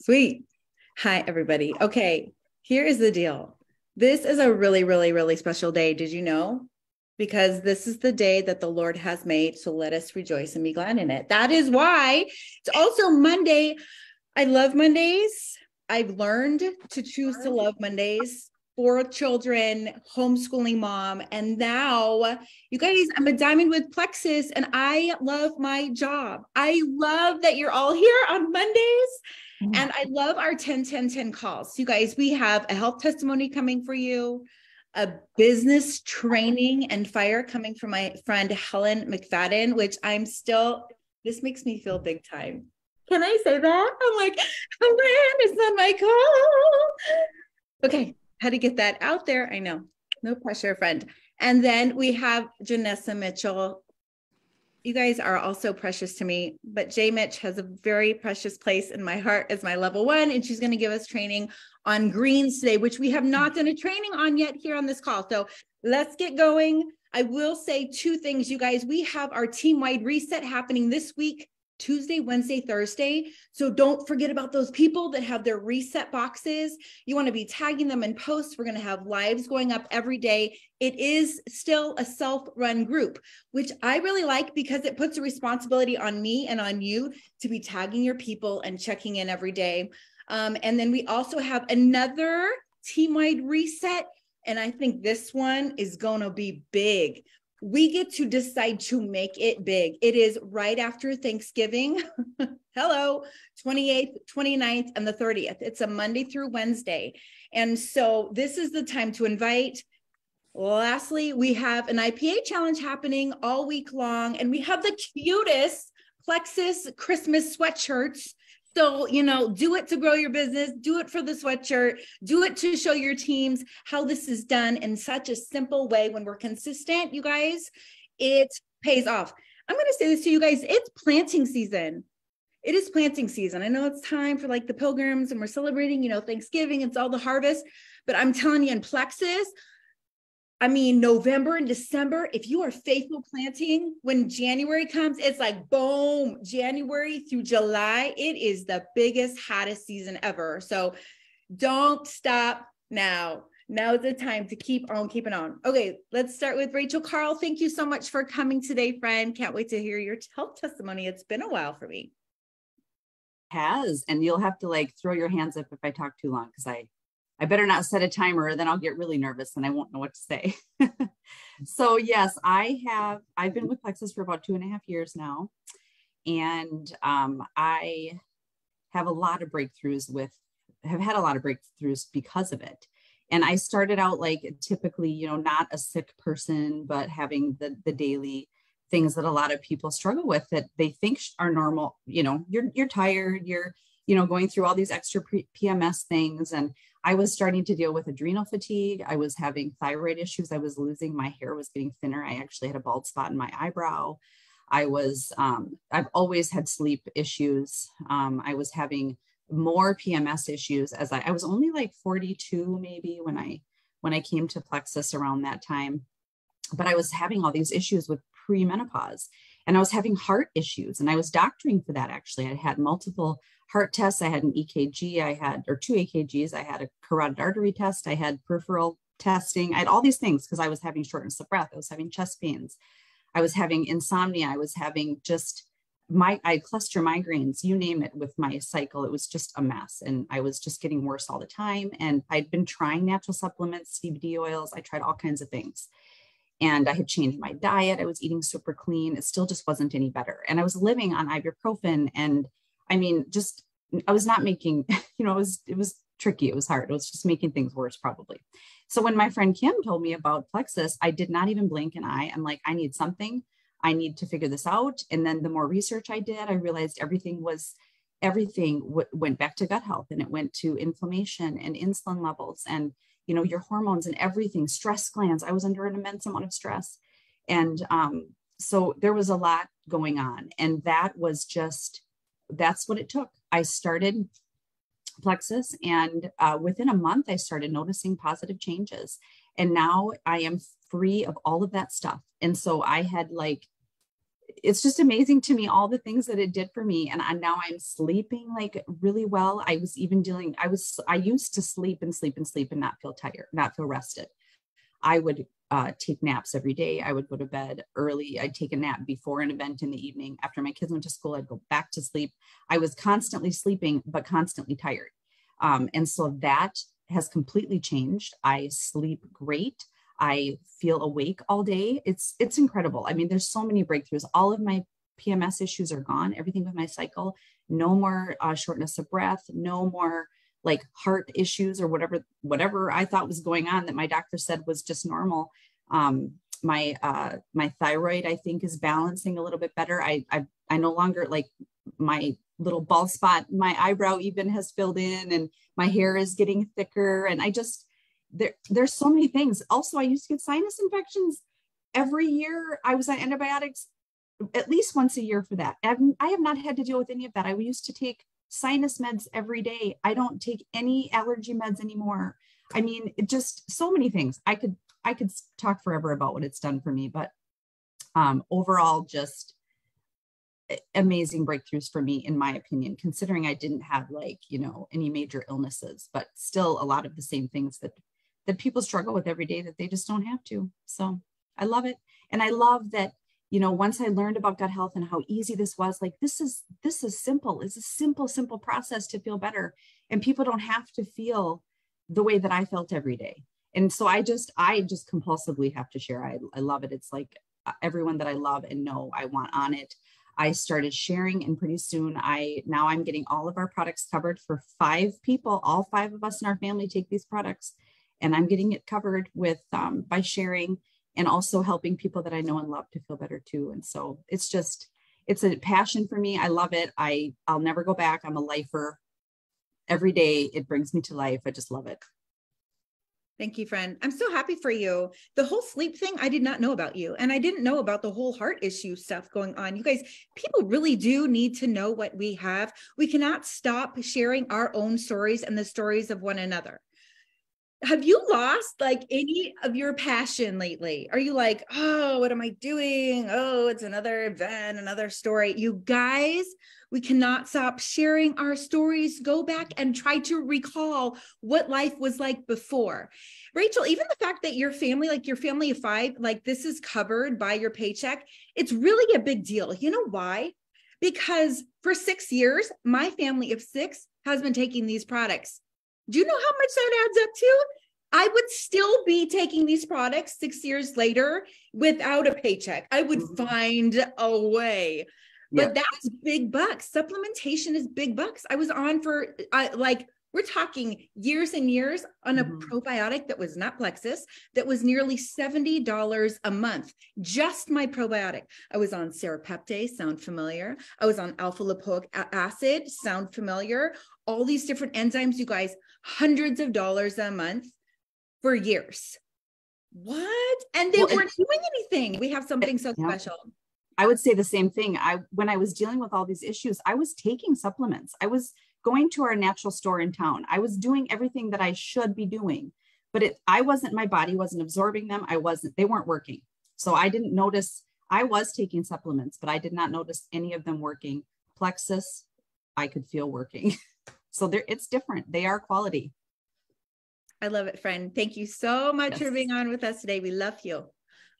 Sweet. Hi, everybody. Okay, here is the deal. This is a really, really, really special day. Did you know? Because this is the day that the Lord has made. So let us rejoice and be glad in it. That is why it's also Monday. I love Mondays. I've learned to choose to love Mondays. 4 children, homeschooling mom. And now, you guys, I'm a diamond with Plexus and I love my job. I love that you're all here on Mondays. And I love our 10-10-10 calls. You guys, we have a health testimony coming for you, a business training and fire coming from my friend Helen McFadden, which this makes me feel big time. Can I say that? I'm like, Helen, it's not my call. Okay, had to get that out there. I know, no pressure, friend. And then we have Janessa Mitchell. You guys are also precious to me, but J Mitch has a very precious place in my heart as my level 1, and she's going to give us training on greens today, which we have not done a training on yet here on this call. So let's get going. I will say 2 things, you guys. We have our team-wide reset happening this week, Tuesday, Wednesday, Thursday. So don't forget about those people that have their reset boxes. You want to be tagging them in posts. We're going to have lives going up every day. It is still a self-run group, which I really like because it puts a responsibility on me and on you to be tagging your people and checking in every day. And then we also have another team-wide reset. And I think this one is going to be big. We get to decide to make it big. It is right after Thanksgiving. Hello, 28th, 29th, and the 30th. It's a Monday through Wednesday. And so this is the time to invite. Lastly, we have an IPA challenge happening all week long, and we have the cutest Plexus Christmas sweatshirts. So, do it to grow your business, do it for the sweatshirt, do it to show your teams how this is done in such a simple way. When we're consistent, you guys, it pays off. I'm going to say this to you guys. It's planting season. It is planting season. I know it's time for like the pilgrims and we're celebrating, Thanksgiving. It's all the harvest, but I'm telling you in Plexus, November and December, if you are faithful planting, when January comes, it's like, boom, January through July, it is the biggest, hottest season ever. So don't stop now. Now is the time to keep on keeping on. Okay, let's start with Rachel. Karl, thank you so much for coming today, friend. Can't wait to hear your health testimony. It's been a while for me. And you'll have to throw your hands up if I talk too long, because I better not set a timer, or then I'll get really nervous and I won't know what to say. So yes, I've been with Plexus for about 2.5 years now. And I have had a lot of breakthroughs because of it. And I started out typically, not a sick person, but having the daily things that a lot of people struggle with that they think are normal. You're tired, you're going through all these extra PMS things. And I was starting to deal with adrenal fatigue. I was having thyroid issues. I was losing, my hair was getting thinner. I actually had a bald spot in my eyebrow. I've always had sleep issues. I was having more PMS issues as I was only 42 maybe when I came to Plexus around that time, but I was having all these issues with premenopause, and I was having heart issues, and I was doctoring for that. Actually, I had multiple heart tests. I had an EKG, or 2 EKGs. I had a carotid artery test. I had peripheral testing. I had all these things because I was having shortness of breath. I was having chest pains. I was having insomnia. I was having I had cluster migraines, you name it, with my cycle. It was just a mess. And I was just getting worse all the time. And I'd been trying natural supplements, CBD oils. I tried all kinds of things. And I had changed my diet. I was eating super clean. It still just wasn't any better. And I was living on ibuprofen. And I was not making, it was tricky. It was hard. It was just making things worse, probably. So when my friend Kim told me about Plexus, I did not even blink an eye. I'm like, I need something. I need to figure this out. And then the more research I did, I realized everything went back to gut health, and it went to inflammation and insulin levels and, your hormones and everything, stress glands. I was under an immense amount of stress. And so there was a lot going on. And that's what it took. I started Plexus, and within a month, I started noticing positive changes. And now I am free of all of that stuff. And so I had it's just amazing to me, all the things that it did for me. And now I'm sleeping like really well. I used to sleep and sleep and sleep and not feel tired, not feel rested. I would take naps every day. I would go to bed early. I'd take a nap before an event in the evening. After my kids went to school, I'd go back to sleep. I was constantly sleeping, but constantly tired. And so that has completely changed. I sleep great. I feel awake all day. It's incredible. I mean, there's so many breakthroughs. All of my PMS issues are gone. Everything with my cycle, no more shortness of breath, no more like heart issues or whatever I thought was going on that my doctor said was just normal. My thyroid, I think, is balancing a little bit better. I no longer, like, my little bald spot, my eyebrow even has filled in, and my hair is getting thicker. And there's so many things. Also, I used to get sinus infections every year. I was on antibiotics at least once a year for that. I have not had to deal with any of that. I used to take sinus meds every day. I don't take any allergy meds anymore. I mean, it just so many things. I could talk forever about what it's done for me, but overall, just amazing breakthroughs for me, in my opinion, considering I didn't have, like, any major illnesses, but still a lot of the same things that people struggle with every day that they just don't have to. So I love it. And I love that, once I learned about gut health and how easy this was, like, this is simple. It's a simple process to feel better. And people don't have to feel the way that I felt every day. And so I just compulsively have to share. I love it. It's like everyone that I love and know I want on it. I started sharing, and pretty soon I'm getting all of our products covered for 5 people. All 5 of us in our family take these products, and I'm getting it covered with by sharing, and also helping people that I know and love to feel better too. And so it's a passion for me. I love it. I'll never go back. I'm a lifer. Every day it brings me to life. I just love it. Thank you, friend. I'm so happy for you. The whole sleep thing, I did not know about you. And I didn't know about the whole heart issue stuff going on. You guys, people really do need to know what we have. We cannot stop sharing our own stories and the stories of one another. Have you lost, like, any of your passion lately? Are you like, oh, what am I doing? Oh, it's another event, another story. You guys, we cannot stop sharing our stories. Go back and try to recall what life was like before. Rachel, even the fact that your family, like your family of 5, like, this is covered by your paycheck, it's really a big deal. You know why? Because for 6 years, my family of 6 has been taking these products. Do you know how much that adds up to? I would still be taking these products 6 years later without a paycheck. I would find a way. But that's big bucks. Supplementation is big bucks. I was on for we're talking years and years on a probiotic that was not Plexus, that was nearly $70 a month. Just my probiotic. I was on serapeptase, sound familiar? I was on alpha lipoic acid, sound familiar? All these different enzymes, you guys, hundreds of dollars a month for years. What? And they weren't doing anything. We have something so special. I would say the same thing. When I was dealing with all these issues, I was taking supplements. I was going to our natural store in town. I was doing everything that I should be doing, but my body wasn't absorbing them. They weren't working. So I didn't notice. I was taking supplements, but I did not notice any of them working. Plexus, I could feel working. So it's different. They are quality. I love it, friend. Thank you so much for being on with us today. We love you.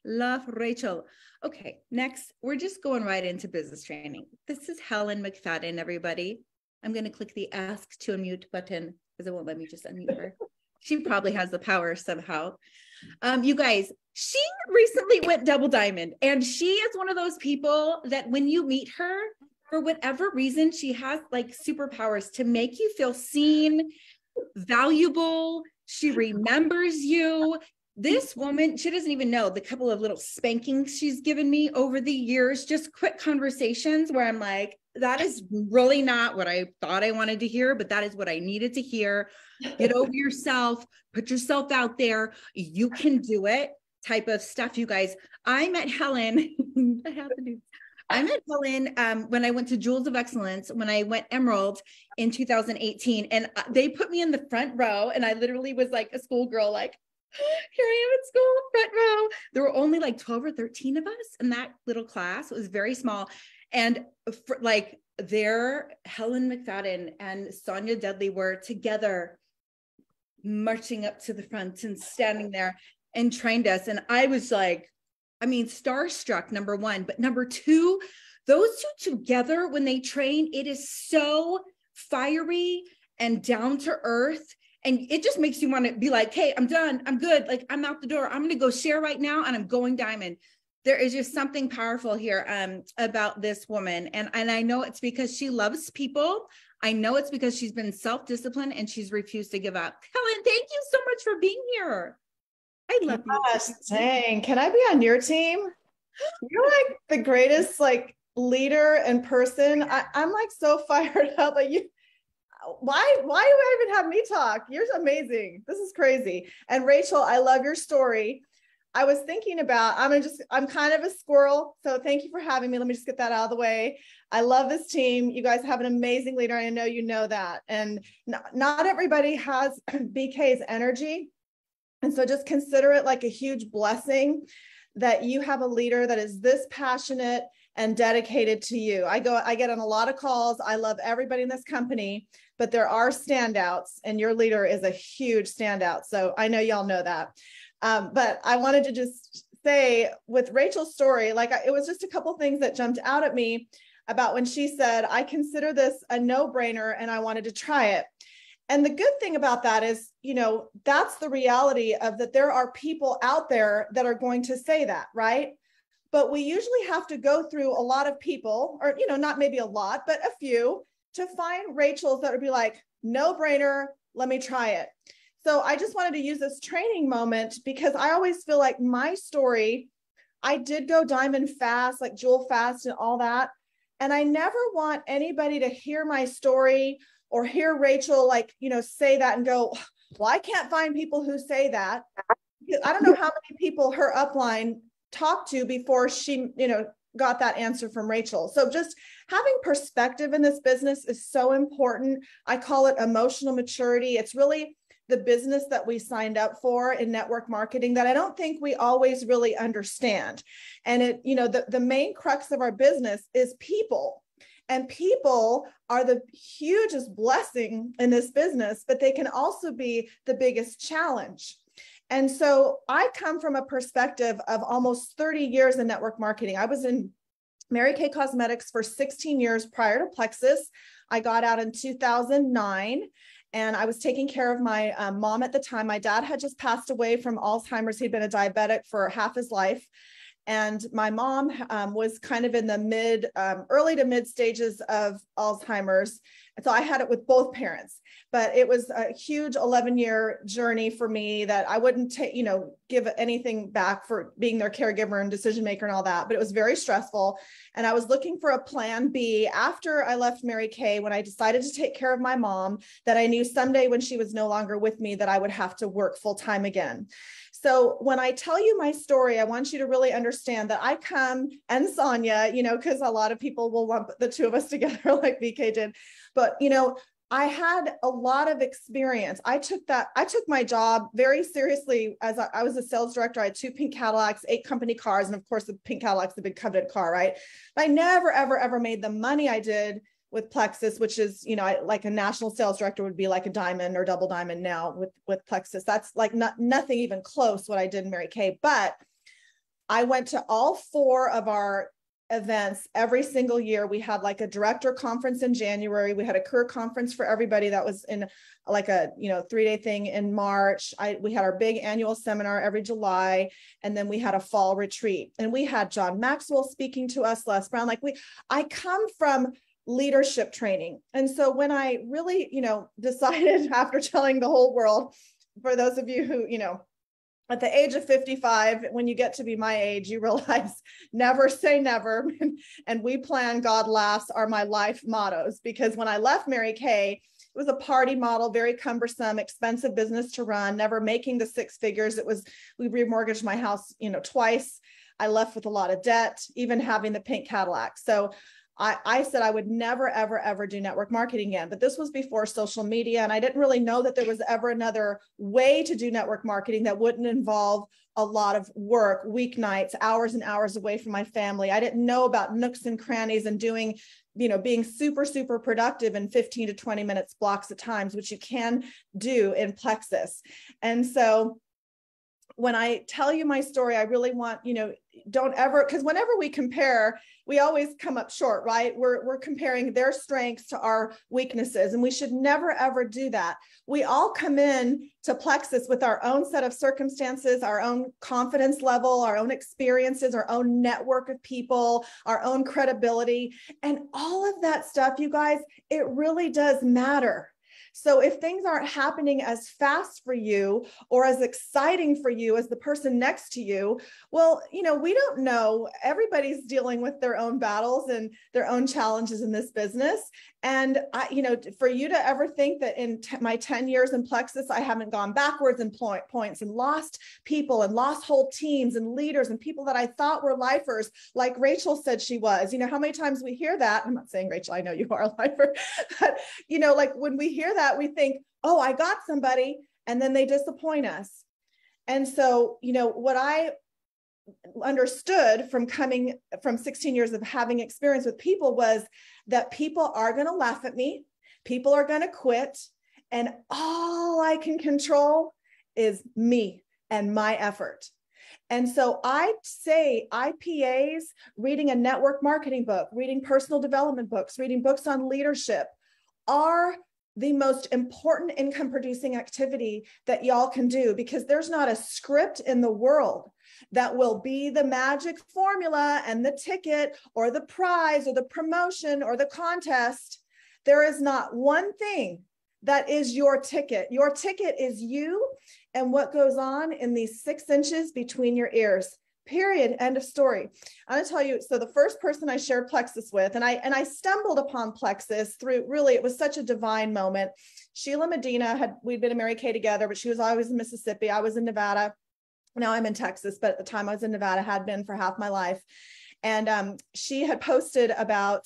Love Rachel. Okay, next, we're just going right into business training. This is Helen McFadden, everybody. I'm going to click the ask to unmute button because it won't let me just unmute her. She probably has the power somehow. You guys, she recently went double diamond, and she is one of those people that when you meet her, for whatever reason, she has like superpowers to make you feel seen, valuable. She remembers you. This woman, she doesn't even know the couple of little spankings she's given me over the years, just quick conversations where I'm like, that is really not what I thought I wanted to hear, but that is what I needed to hear. Get over yourself, put yourself out there. You can do it type of stuff, you guys. I met Helen. I met Helen when I went to Jewels of Excellence, when I went Emerald in 2018, and they put me in the front row, and I literally was like a schoolgirl, like, Here I am at school, front row. There were only like 12 or 13 of us in that little class. It was very small. And like there, Helen McFadden and Sonia Dudley were together marching up to the front and standing there and trained us. And I was like, I mean, starstruck, number one, but number two, those two together, when they train, it is so fiery and down to earth. And it just makes you want to be like, hey, I'm done. I'm good. Like, I'm out the door. I'm going to go share right now. And I'm going diamond. There is just something powerful here about this woman. And I know it's because she loves people. I know it's because she's been self-disciplined and she's refused to give up. Helen, thank you so much for being here. I love you. Dang, can I be on your team? You're like the greatest like leader and person. I'm like so fired up. Like you, why do I even have me talk? You're amazing. This is crazy. And Rachel, I love your story. I was thinking about, I'm kind of a squirrel. So thank you for having me. Let me just get that out of the way. I love this team. You guys have an amazing leader. I know you know that. And not everybody has BK's energy. And so just consider it like a huge blessing that you have a leader that is this passionate and dedicated to you. I get on a lot of calls. I love everybody in this company, but there are standouts and your leader is a huge standout. So I know y'all know that. But I wanted to just say with Rachel's story, like it was just a couple of things that jumped out at me about when she said, I consider this a no-brainer and I wanted to try it. And the good thing about that is, that's the reality of that there are people out there that are going to say that, right? But we usually have to go through a lot of people, or, not maybe a lot, but a few, to find Rachel's that would be like, no brainer, let me try it. So I just wanted to use this training moment because I always feel like my story, I did go diamond fast, like jewel fast and all that. And I never want anybody to hear my story or hear Rachel say that and go, well, I can't find people who say that. I don't know how many people her upline talked to before she, got that answer from Rachel. So just having perspective in this business is so important. I call it emotional maturity. It's really the business that we signed up for in network marketing that I don't think we always really understand. And the main crux of our business is people. And people are the hugest blessing in this business, but they can also be the biggest challenge. And so I come from a perspective of almost 30 years in network marketing. I was in Mary Kay Cosmetics for 16 years prior to Plexus. I got out in 2009 and I was taking care of my mom at the time. My dad had just passed away from Alzheimer's. He'd been a diabetic for half his life. And my mom was kind of in the early to mid stages of Alzheimer's. And so I had it with both parents, but it was a huge 11-year journey for me that I wouldn't give anything back for being their caregiver and decision maker and all that, but it was very stressful. And I was looking for a plan B after I left Mary Kay, when I decided to take care of my mom, that I knew someday when she was no longer with me that I would have to work full time again. So when I tell you my story, I want you to really understand that I come, and Sonia, because a lot of people will lump the two of us together like BK did, but I had a lot of experience. I took my job very seriously. As I was a sales director, I had 2 pink Cadillacs, 8 company cars. And of course the pink Cadillac's the big coveted car, right? But I never, ever, ever made the money I did with Plexus, which is, like a national sales director would be like a diamond or double diamond now with Plexus. That's like nothing even close what I did in Mary Kay. But I went to all 4 of our events every single year. We had like a director conference in January. We had a career conference for everybody that was in like a 3-day thing in March. We had our big annual seminar every July, and then we had a fall retreat. And we had John Maxwell speaking to us, Les Brown. I come from leadership training. And so when I really, decided after telling the whole world, for those of you who, at the age of 55, when you get to be my age, you realize never say never. And we plan, God laughs are my life mottos. Because when I left Mary Kay, it was a party model, very cumbersome, expensive business to run, never making the 6 figures. We remortgaged my house, twice. I left with a lot of debt, even having the pink Cadillac. So I said I would never, ever, ever do network marketing again. But this was before social media. And I didn't really know that there was ever another way to do network marketing that wouldn't involve a lot of work, weeknights, hours and hours away from my family. I didn't know about nooks and crannies and doing, being super, super productive in 15 to 20 minutes blocks at times, which you can do in Plexus. And so when I tell you my story, I really want, don't ever, because whenever we compare, we always come up short, right? We're comparing their strengths to our weaknesses, and we should never, ever do that. We all come in to Plexus with our own set of circumstances, our own confidence level, our own experiences, our own network of people, our own credibility, and all of that stuff, you guys, it really does matter. So if things aren't happening as fast for you or as exciting for you as the person next to you, well, we don't know. Everybody's dealing with their own battles and their own challenges in this business. And for you to ever think that in my 10 years in Plexus, I haven't gone backwards in points and lost people and lost whole teams and leaders and people that I thought were lifers, like Rachel said she was. How many times we hear that? I'm not saying, Rachel, I know you are a lifer, but like when we hear that, we think, oh, I got somebody, and then they disappoint us. And so, what I understood from coming from 16 years of having experience with people was that people are going to laugh at me. People are going to quit. And all I can control is me and my effort. And so I say IPAs, reading a network marketing book, reading personal development books, reading books on leadership are the most important income producing activity that y'all can do, because there's not a script in the world that will be the magic formula and the ticket or the prize or the promotion or the contest. There is not one thing that is your ticket. Your ticket is you and what goes on in these 6 inches between your ears. Period. End of story. I'm going to tell you, so the first person I shared Plexus with, and I stumbled upon Plexus through, really, it was such a divine moment. Sheila Medina we'd been in Mary Kay together, but she was always in Mississippi. I was in Nevada. Now I'm in Texas, but at the time I was in Nevada, had been for half my life. And she had posted about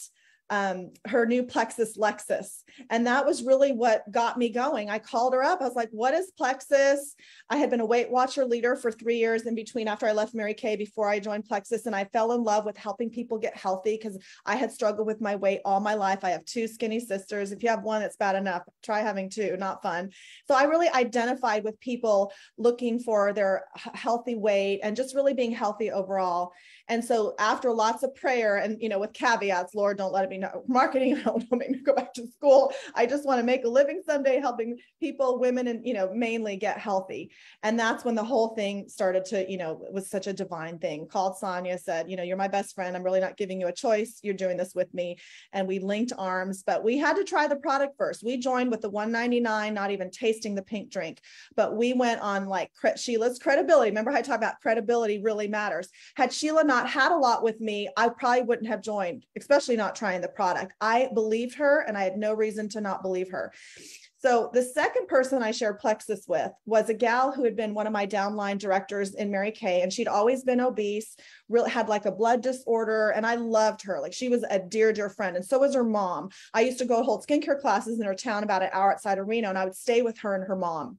her new Plexus Lexus. And that was really what got me going. I called her up. I was like, what is Plexus? I had been a Weight Watcher leader for 3 years in between after I left Mary Kay before I joined Plexus. And I fell in love with helping people get healthy because I had struggled with my weight all my life. I have 2 skinny sisters. If you have one, it's bad enough. Try having 2, not fun. So I really identified with people looking for their healthy weight and just really being healthy overall. And so after lots of prayer and, with caveats, Lord, don't let it be marketing. Don't make me go back to school. I just want to make a living someday helping people, women, and, mainly get healthy. And that's when the whole thing started to, it was such a divine thing. Called Sonia, said, you're my best friend. I'm really not giving you a choice. You're doing this with me. And we linked arms, but we had to try the product first. We joined with the $199, not even tasting the pink drink, but we went on like Sheila's credibility. Remember how I talked about credibility really matters. Had Sheila not had a lot with me, I probably wouldn't have joined, especially not trying the product. I believed her and I had no reason to not believe her. So the second person I shared Plexus with was a gal who had been one of my downline directors in Mary Kay, and she'd always been obese, really had like a blood disorder, and I loved her. Like, she was a dear, dear friend, and so was her mom. I used to go hold skincare classes in her town about an hour outside of Reno, and I would stay with her and her mom.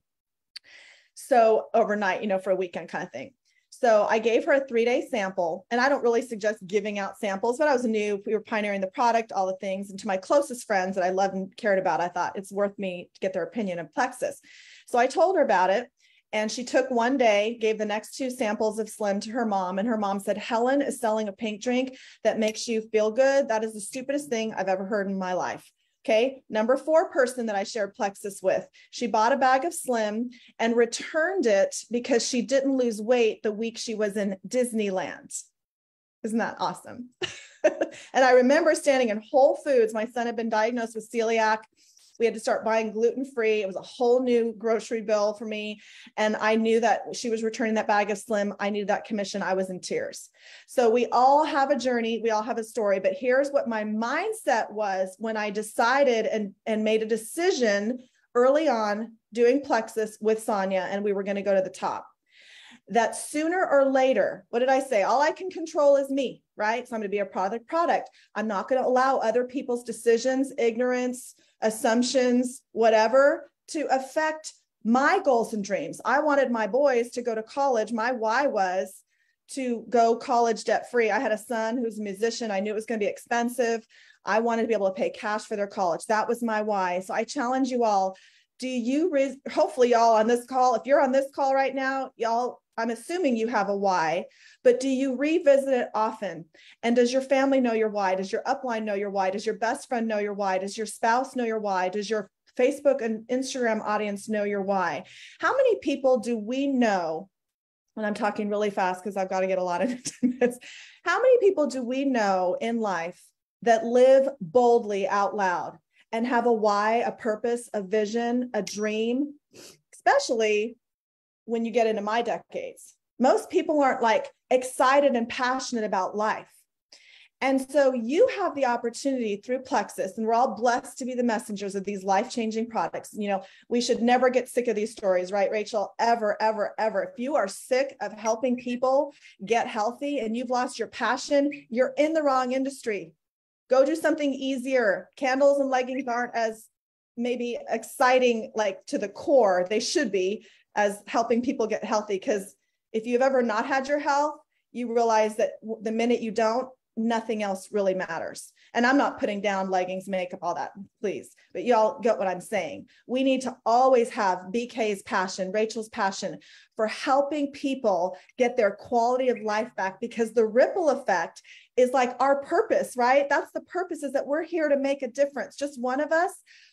So overnight, for a weekend kind of thing. So I gave her a 3-day sample, and I don't really suggest giving out samples, but I was new. We were pioneering the product, all the things. And to my closest friends that I loved and cared about, I thought it's worth me to get their opinion of Plexus. So I told her about it, and she took 1 day, gave the next 2 samples of Slim to her mom. And her mom said, Helen is selling a pink drink that makes you feel good. That is the stupidest thing I've ever heard in my life. Okay, number 4 person that I shared Plexus with, she bought a bag of Slim and returned it because she didn't lose weight the week she was in Disneyland. Isn't that awesome? And I remember standing in Whole Foods. My son had been diagnosed with celiac. We had to start buying gluten-free. It was a whole new grocery bill for me. And I knew that she was returning that bag of Slim. I needed that commission. I was in tears. So we all have a journey. We all have a story. But here's what my mindset was when I decided and made a decision early on doing Plexus with Sonia, and we were going to go to the top. that sooner or later, what did I say? All I can control is me, right? So I'm going to be a product. I'm not going to allow other people's decisions, ignorance, assumptions, whatever, to affect my goals and dreams. I wanted my boys to go to college. My why was to go college debt free. I had a son who's a musician. I knew it was going to be expensive. I wanted to be able to pay cash for their college. That was my why. So I challenge you all. Do you, hopefully y'all on this call, if you're on this call right now, y'all, I'm assuming you have a why, but do you revisit it often? And does your family know your why? Does your upline know your why? Does your best friend know your why? Does your spouse know your why? Does your Facebook and Instagram audience know your why? How many people do we know? And I'm talking really fast because I've got to get a lot of minutes. How many people do we know in life that live boldly out loud and have a why, a purpose, a vision, a dream, especially when you get into my decades? Most people aren't like excited and passionate about life. And so you have the opportunity through Plexus, and we're all blessed to be the messengers of these life-changing products. You know, we should never get sick of these stories, right, Rachel? Ever, ever, ever. If you are sick of helping people get healthy and you've lost your passion, you're in the wrong industry. Go do something easier. Candles and leggings aren't as maybe exciting, like to the core. They should be, as helping people get healthy. Because if you've ever not had your health, you realize that the minute you don't, nothing else really matters. And I'm not putting down leggings, makeup, all that, please. But y'all get what I'm saying. We need to always have BK's passion, Rachel's passion for helping people get their quality of life back, because the ripple effect is like our purpose, right? That's the purpose, is that we're here to make a difference. Just one of us,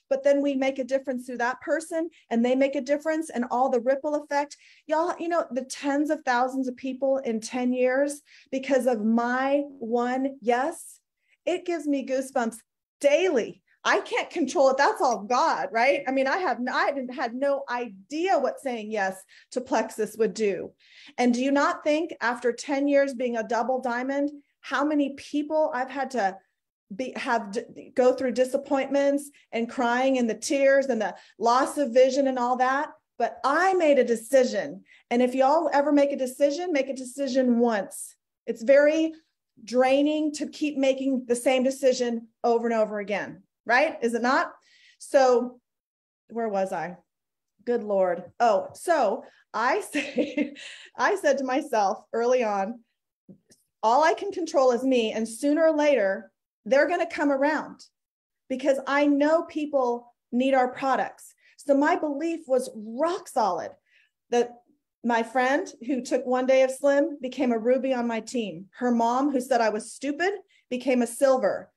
but then we make a difference through that person and they make a difference, and all the ripple effect. Y'all, you know, the tens of thousands of people in 10 years because of my one yes, it gives me goosebumps daily. I can't control it. That's all God, right? I mean, I had no idea what saying yes to Plexus would do. And do you not think after 10 years being a double diamond, how many people I've had to go through disappointments and crying and the tears and the loss of vision and all that. But I made a decision. And if y'all ever make a decision once. It's very draining to keep making the same decision over and over again, right? Is it not? So where was I? Good Lord. Oh, so I said to myself early on, all I can control is me. And sooner or later, they're going to come around, because I know people need our products. So my belief was rock solid that my friend who took one day of Slim became a ruby on my team. Her mom, who said I was stupid, became a silver.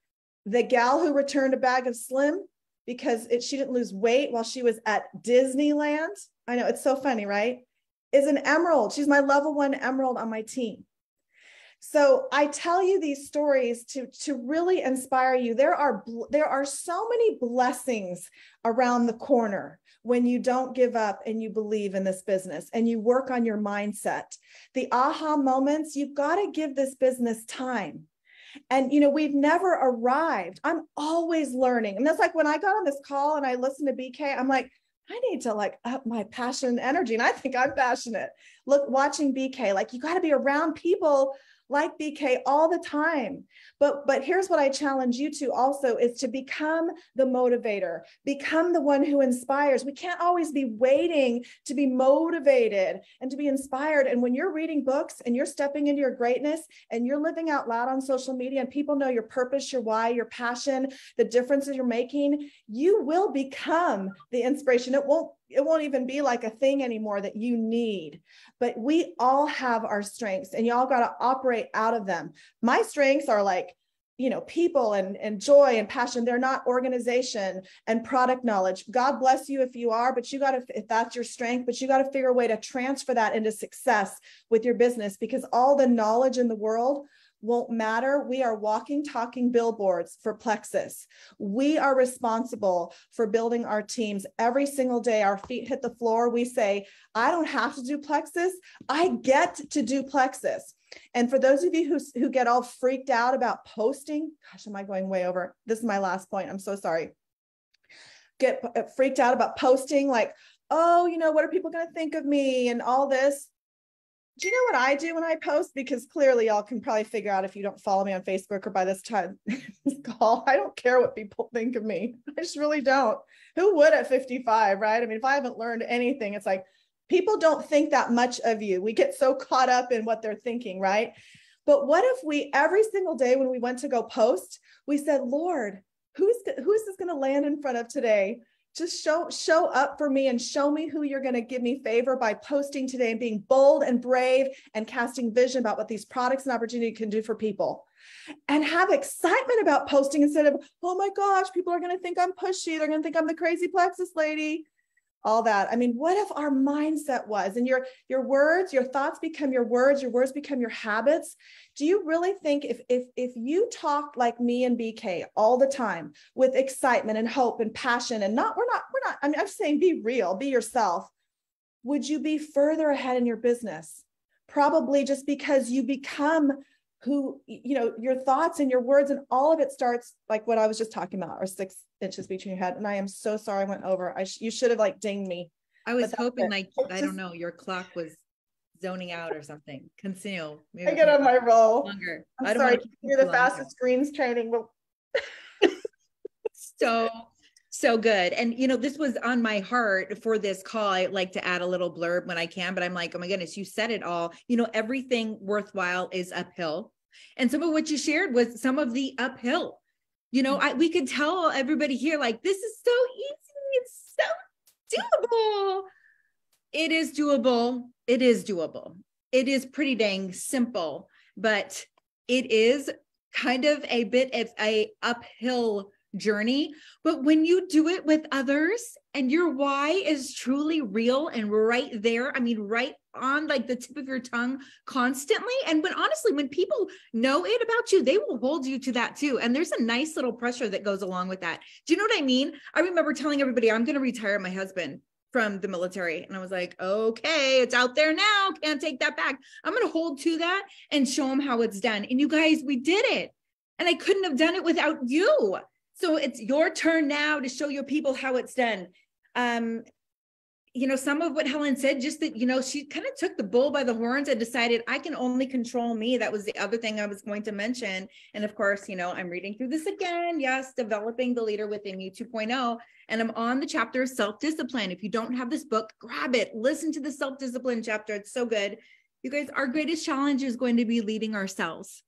The gal who returned a bag of Slim because she didn't lose weight while she was at Disneyland, I know, it's so funny, right? Is an emerald. She's my level 1 emerald on my team. So I tell you these stories to really inspire you. There are so many blessings around the corner when you don't give up and you believe in this business and you work on your mindset. The aha moments, you've got to give this business time. And, you know, we've never arrived. I'm always learning. And that's like when I got on this call and I listened to BK, I'm like, I need to like up my passion and energy. And I think I'm passionate. Look, watching BK, like you got to be around people like BK all the time. But here's what I challenge you to also is to become the motivator, become the one who inspires. We can't always be waiting to be motivated and to be inspired. And when you're reading books and you're stepping into your greatness and you're living out loud on social media and people know your purpose, your why, your passion, the differences you're making, you will become the inspiration. It won't even be like a thing anymore that you need. But we all have our strengths and y'all got to operate out of them. My strengths are like, you know, people and joy and passion. They're not organization and product knowledge. God bless you if you are, but you got to, if that's your strength, but you got to figure a way to transfer that into success with your business, because all the knowledge in the world won't matter. We are walking, talking billboards for Plexus. We are responsible for building our teams every single day. Our feet hit the floor. We say, I don't have to do Plexus. I get to do Plexus. And for those of you who get all freaked out about posting, gosh, am I going way over? This is my last point. I'm so sorry. Get freaked out about posting, like, oh, you know, what are people going to think of me and all this? do you know what I do when I post? Because clearly y'all can probably figure out if you don't follow me on Facebook or by this time, this call, I don't care what people think of me. I just really don't. Who would at 55, right? I mean, if I haven't learned anything, it's like people don't think that much of you. We get so caught up in what they're thinking, right? But what if we, every single day when we went to go post, we said, Lord, who's this going to land in front of today? Just show up for me and show me who you're going to give me favor by posting today and being bold and brave and casting vision about what these products and opportunity can do for people, and have excitement about posting instead of, oh my gosh, people are going to think I'm pushy. They're going to think I'm the crazy Plexus lady. All that. I mean, what if our mindset was, and your words, your thoughts become your words become your habits. Do you really think if you talk like me and BK all the time with excitement and hope and passion, and we're not, I mean, I'm saying be real, be yourself, would you be further ahead in your business? Probably, just because you become who, you know, your thoughts and your words and all of it starts like what I was just talking about, or 6 inches between your head. And I am so sorry I went over. You should have like dinged me. I was hoping like, I don't know, your clock was zoning out or something. Conceal. I get on my roll. Longer. I'm sorry. You're the fastest screens training. So good. And, you know, this was on my heart for this call. I like to add a little blurb when I can, but I'm like, oh my goodness, you said it all. You know, everything worthwhile is uphill. And some of what you shared was some of the uphill. You know, we could tell everybody here, like, this is so easy. It's so doable. It is doable. It is doable. It is pretty dang simple, but it is kind of a bit of a uphill journey. But when you do it with others and your why is truly real and right there, I mean, right on like the tip of your tongue constantly. And when people know it about you, they will hold you to that too. And there's a nice little pressure that goes along with that. Do you know what I mean? I remember telling everybody, I'm going to retire my husband from the military. And I was like, okay, it's out there now. Can't take that back. I'm going to hold to that and show him how it's done. And you guys, we did it. And I couldn't have done it without you. So it's your turn now to show your people how it's done. You know, some of what Helen said, just that, you know, she kind of took the bull by the horns and decided I can only control me. That was the other thing I was going to mention. And of course, you know, I'm reading through this again. Yes, Developing the Leader Within You 2.0. And I'm on the chapter self-discipline. If you don't have this book, grab it. Listen to the self-discipline chapter. It's so good. You guys, our greatest challenge is going to be leading ourselves.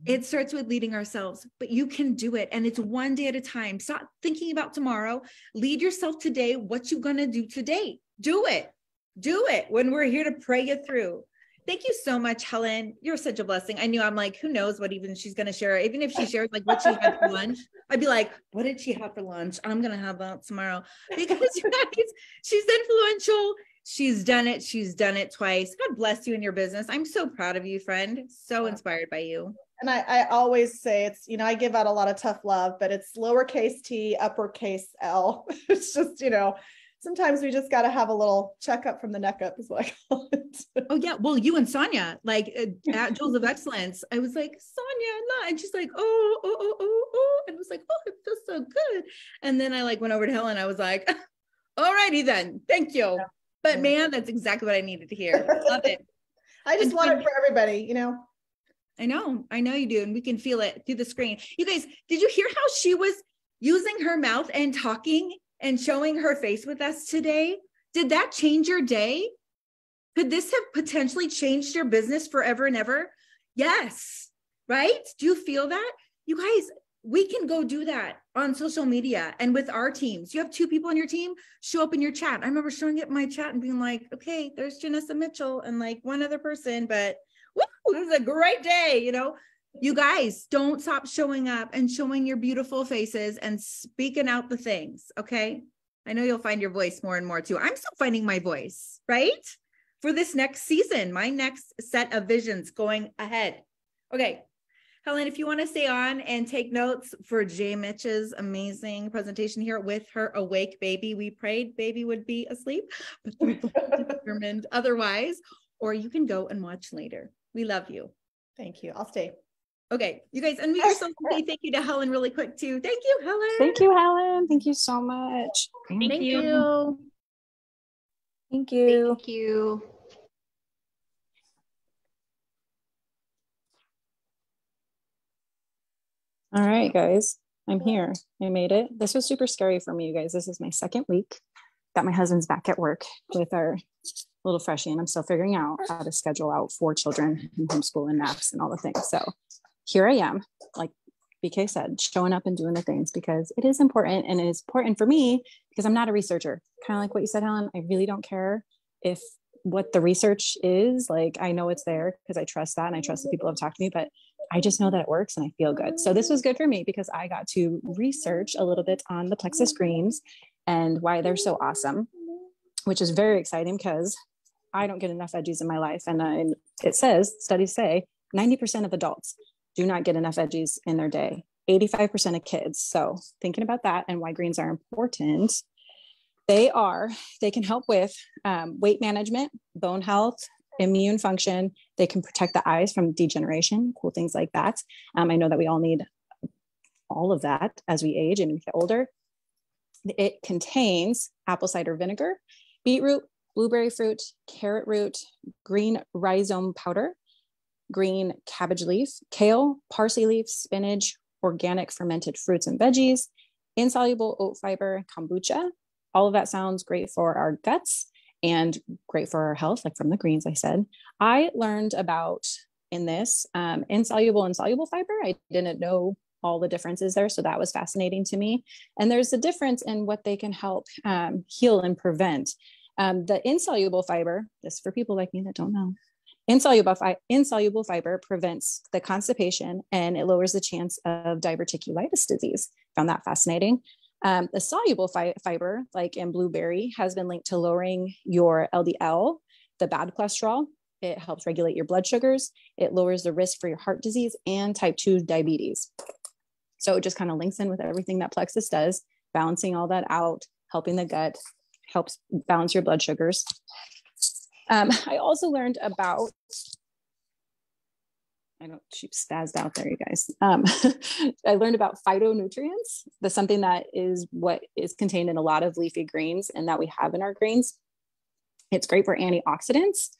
It starts with leading ourselves, but you can do it. And it's one day at a time. Stop thinking about tomorrow. Lead yourself today. What you going to do today? Do it. Do it when we're here to pray you through. Thank you so much, Helen. You're such a blessing. I knew, I'm like, who knows what even she's going to share. Even if she shares like what she had for lunch, I'd be like, what did she have for lunch? I'm going to have that tomorrow, because you guys, she's influential. She's done it. She's done it twice. God bless you in your business. I'm so proud of you, friend. So inspired by you. And I always say it's, you know, I give out a lot of tough love, but it's lowercase t, uppercase L. It's just, you know, sometimes we just got to have a little checkup from the neck up is what I call it. Oh yeah. Well, you and Sonia, like at Jewels of Excellence, I was like, Sonia, and she's like, oh. And I was like, oh, it feels so good. And then I like went over to Helen. I was like, all righty then. Thank you. Yeah. But man, that's exactly what I needed to hear. Love it. I just want it for everybody, you know. I know you do. And we can feel it through the screen. You guys, did you hear how she was using her mouth and talking and showing her face with us today? Did that change your day? Could this have potentially changed your business forever and ever? Yes. Right? Do you feel that? You guys, we can go do that on social media and with our teams. You have 2 people on your team, show up in your chat. I remember showing it in my chat and being like, okay, there's Janessa Mitchell and like one other person, but woo, it was a great day. You know, you guys don't stop showing up and showing your beautiful faces and speaking out the things. Okay. I know you'll find your voice more and more too. I'm still finding my voice, right? For this next season, my next set of visions going ahead. Okay. Helen, if you want to stay on and take notes for Jay Mitch's amazing presentation here with her awake baby, we prayed baby would be asleep, but we're determined otherwise, or you can go and watch later. We love you. Thank you. I'll stay. Okay. You guys unmute yourself and say thank you to Helen really quick too. Thank you, Helen. Thank you, Helen. Thank you so much. Thank you. Thank you. Thank you. All right, guys, I'm here. I made it. This was super scary for me, you guys. This is my second week. Got my husband's back at work with our little freshie, and I'm still figuring out how to schedule out 4 children and homeschool and naps and all the things. So here I am, like BK said, showing up and doing the things because it is important, and it is important for me because I'm not a researcher. Kind of like what you said, Helen. I really don't care if what the research is. Like, I know it's there because I trust that, and I trust the people who have talked to me, but I just know that it works and I feel good. So this was good for me because I got to research a little bit on the Plexus greens and why they're so awesome, which is very exciting because I don't get enough veggies in my life. And it says, studies say 90% of adults do not get enough veggies in their day, 85% of kids. So thinking about that and why greens are important, they can help with weight management, bone health, immune function. They can protect the eyes from degeneration, cool things like that. I know that we all need all of that as we age and we get older. It contains apple cider vinegar, beetroot, blueberry fruit, carrot root, green rhizome powder, green cabbage leaf, kale, parsley leaf, spinach, organic fermented fruits and veggies, insoluble oat fiber, kombucha. All of that sounds great for our guts and great for our health, like from the greens I said. I learned about in this insoluble and soluble fiber. I didn't know all the differences there, so that was fascinating to me. And there's a difference in what they can help heal and prevent. The insoluble fiber, this is for people like me that don't know, insoluble fiber prevents the constipation and it lowers the chance of diverticulitis disease. Found that fascinating. The soluble fiber, like in blueberry, has been linked to lowering your LDL, the bad cholesterol. It helps regulate your blood sugars. It lowers the risk for your heart disease and type 2 diabetes. So it just kind of links in with everything that Plexus does, balancing all that out, helping the gut, helps balance your blood sugars. I also learned about, she spazzed out there, you guys. I learned about phytonutrients. That's something that is what is contained in a lot of leafy greens and that we have in our greens. It's great for antioxidants,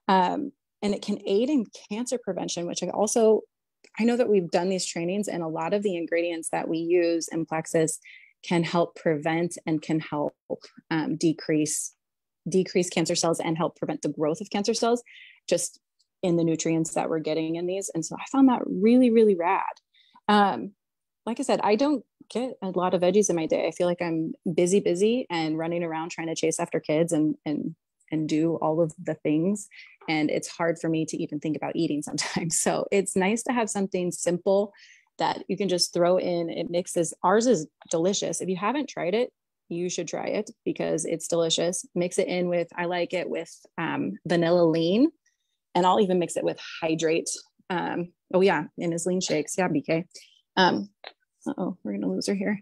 and it can aid in cancer prevention, which I know that we've done these trainings, and a lot of the ingredients that we use in Plexus can help prevent and can help decrease cancer cells and help prevent the growth of cancer cells, just in the nutrients that we're getting in these. And so I found that really, really rad. Like I said, I don't get a lot of veggies in my day. I feel like I'm busy and running around trying to chase after kids and do all of the things. And it's hard for me to even think about eating sometimes. So it's nice to have something simple that you can just throw in. It mixes. Ours is delicious. If you haven't tried it, you should try it because it's delicious. Mix it in with, I like it with vanilla lean. And I'll even mix it with hydrate. Oh yeah, in his lean shakes. Yeah, BK. We're gonna lose her here.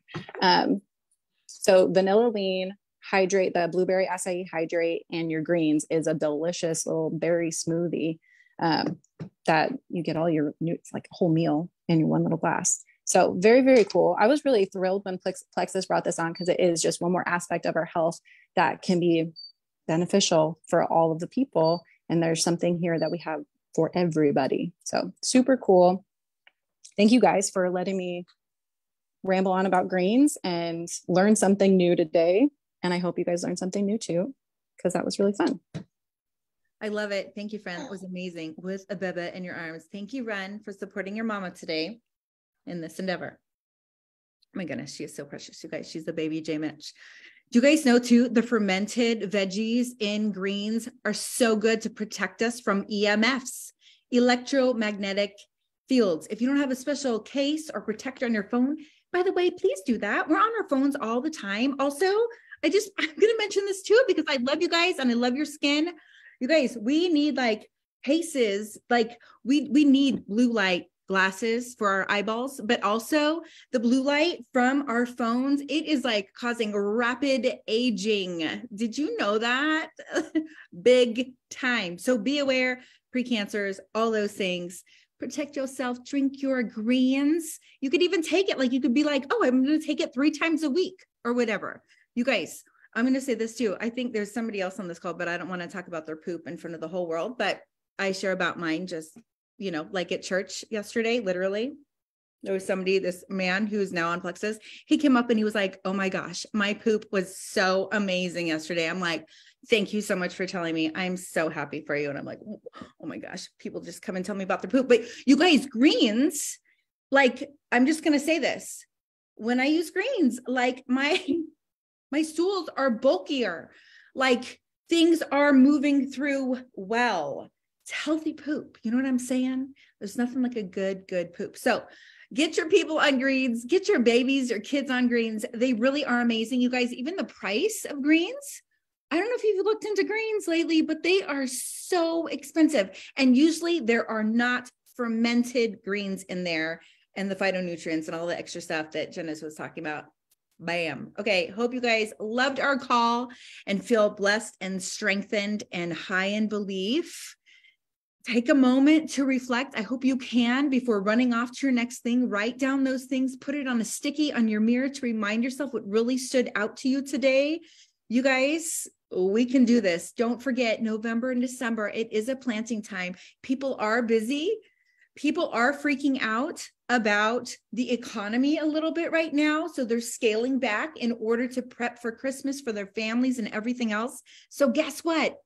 So vanilla lean, hydrate, the blueberry acai hydrate, and your greens is a delicious little berry smoothie that you get all your it's like a whole meal in your one little glass. So very, very cool. I was really thrilled when Plexus brought this on because it is just one more aspect of our health that can be beneficial for all of the people. And there's something here that we have for everybody. So super cool. Thank you guys for letting me ramble on about greens and learn something new today. And I hope you guys learned something new too, because that was really fun. I love it. Thank you, friend. It was amazing. With a bebe in your arms. Thank you, Ren, for supporting your mama today in this endeavor. Oh my goodness, she is so precious, you guys. She's the baby J Mitch. Do you guys know too, the fermented veggies in greens are so good to protect us from EMFs, electromagnetic fields. If you don't have a special case or protector on your phone, by the way, please do that. We're on our phones all the time. Also, I'm going to mention this too, because I love you guys and I love your skin. You guys, we need like cases, like we need blue light glasses for our eyeballs, but also the blue light from our phones. It is like causing rapid aging. Did you know that? Big time. So be aware, precancers, all those things. Protect yourself, drink your greens. You could even take it. Like you could be like, oh, I'm going to take it 3 times a week or whatever. You guys, I'm going to say this too. I think there's somebody else on this call, but I don't want to talk about their poop in front of the whole world, but I share about mine just, like at church yesterday, literally. There was somebody, this man who's now on Plexus, he came up and he was like, oh my gosh, my poop was so amazing yesterday. I'm like, thank you so much for telling me. I'm so happy for you. And I'm like, oh my gosh, people just come and tell me about their poop. But you guys, greens, like, I'm just going to say this. When I use greens, like my stools are bulkier, like things are moving through well. It's healthy poop. You know what I'm saying? There's nothing like a good poop. So get your people on greens, get your babies, your kids on greens. They really are amazing. You guys, even the price of greens, I don't know if you've looked into greens lately, but they are so expensive. And usually there are not fermented greens in there and the phytonutrients and all the extra stuff that Janessa was talking about. Bam. Okay. Hope you guys loved our call and feel blessed and strengthened and high in belief. Take a moment to reflect. I hope you can, before running off to your next thing, write down those things, put it on a sticky on your mirror to remind yourself what really stood out to you today. You guys, we can do this. Don't forget, November and December, it is a planting time. People are busy. People are freaking out about the economy a little bit right now. So they're scaling back in order to prep for Christmas for their families and everything else. So guess what?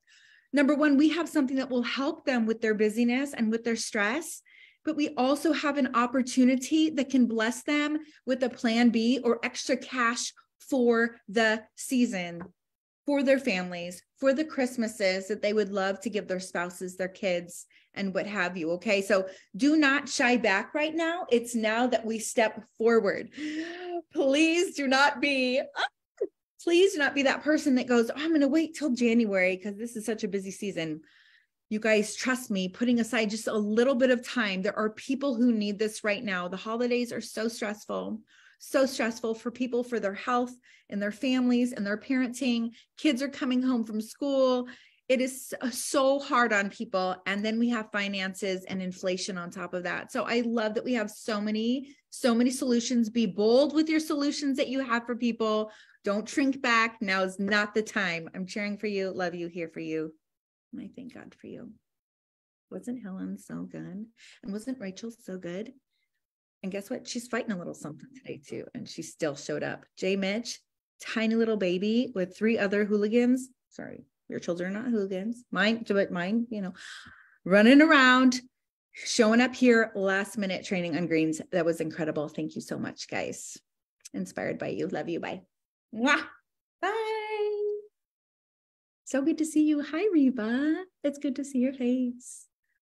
Number one, we have something that will help them with their busyness and with their stress, but we also have an opportunity that can bless them with a plan B or extra cash for the season, for their families, for the Christmases that they would love to give their spouses, their kids, and what have you. Okay. So do not shy back right now. It's now that we step forward. Please do not be that person that goes, oh, I'm going to wait till January because this is such a busy season. You guys, trust me, putting aside just a little bit of time, there are people who need this right now. The holidays are so stressful for people, for their health and their families and their parenting. Kids are coming home from school. It is so hard on people. And then we have finances and inflation on top of that. So I love that we have so many solutions. Be bold with your solutions that you have for people. Don't shrink back. Now is not the time. I'm cheering for you. Love you. Here for you. And I thank God for you. Wasn't Helen so good? And wasn't Rachel so good? And guess what? She's fighting a little something today too. And she still showed up. J. Mitch, tiny little baby with 3 other hooligans. Sorry, your children are not hooligans. Mine, running around, showing up here, last minute training on greens. That was incredible. Thank you so much, guys. Inspired by you. Love you. Bye. Mwah. Bye. So good to see you. Hi, Reba. It's good to see your face.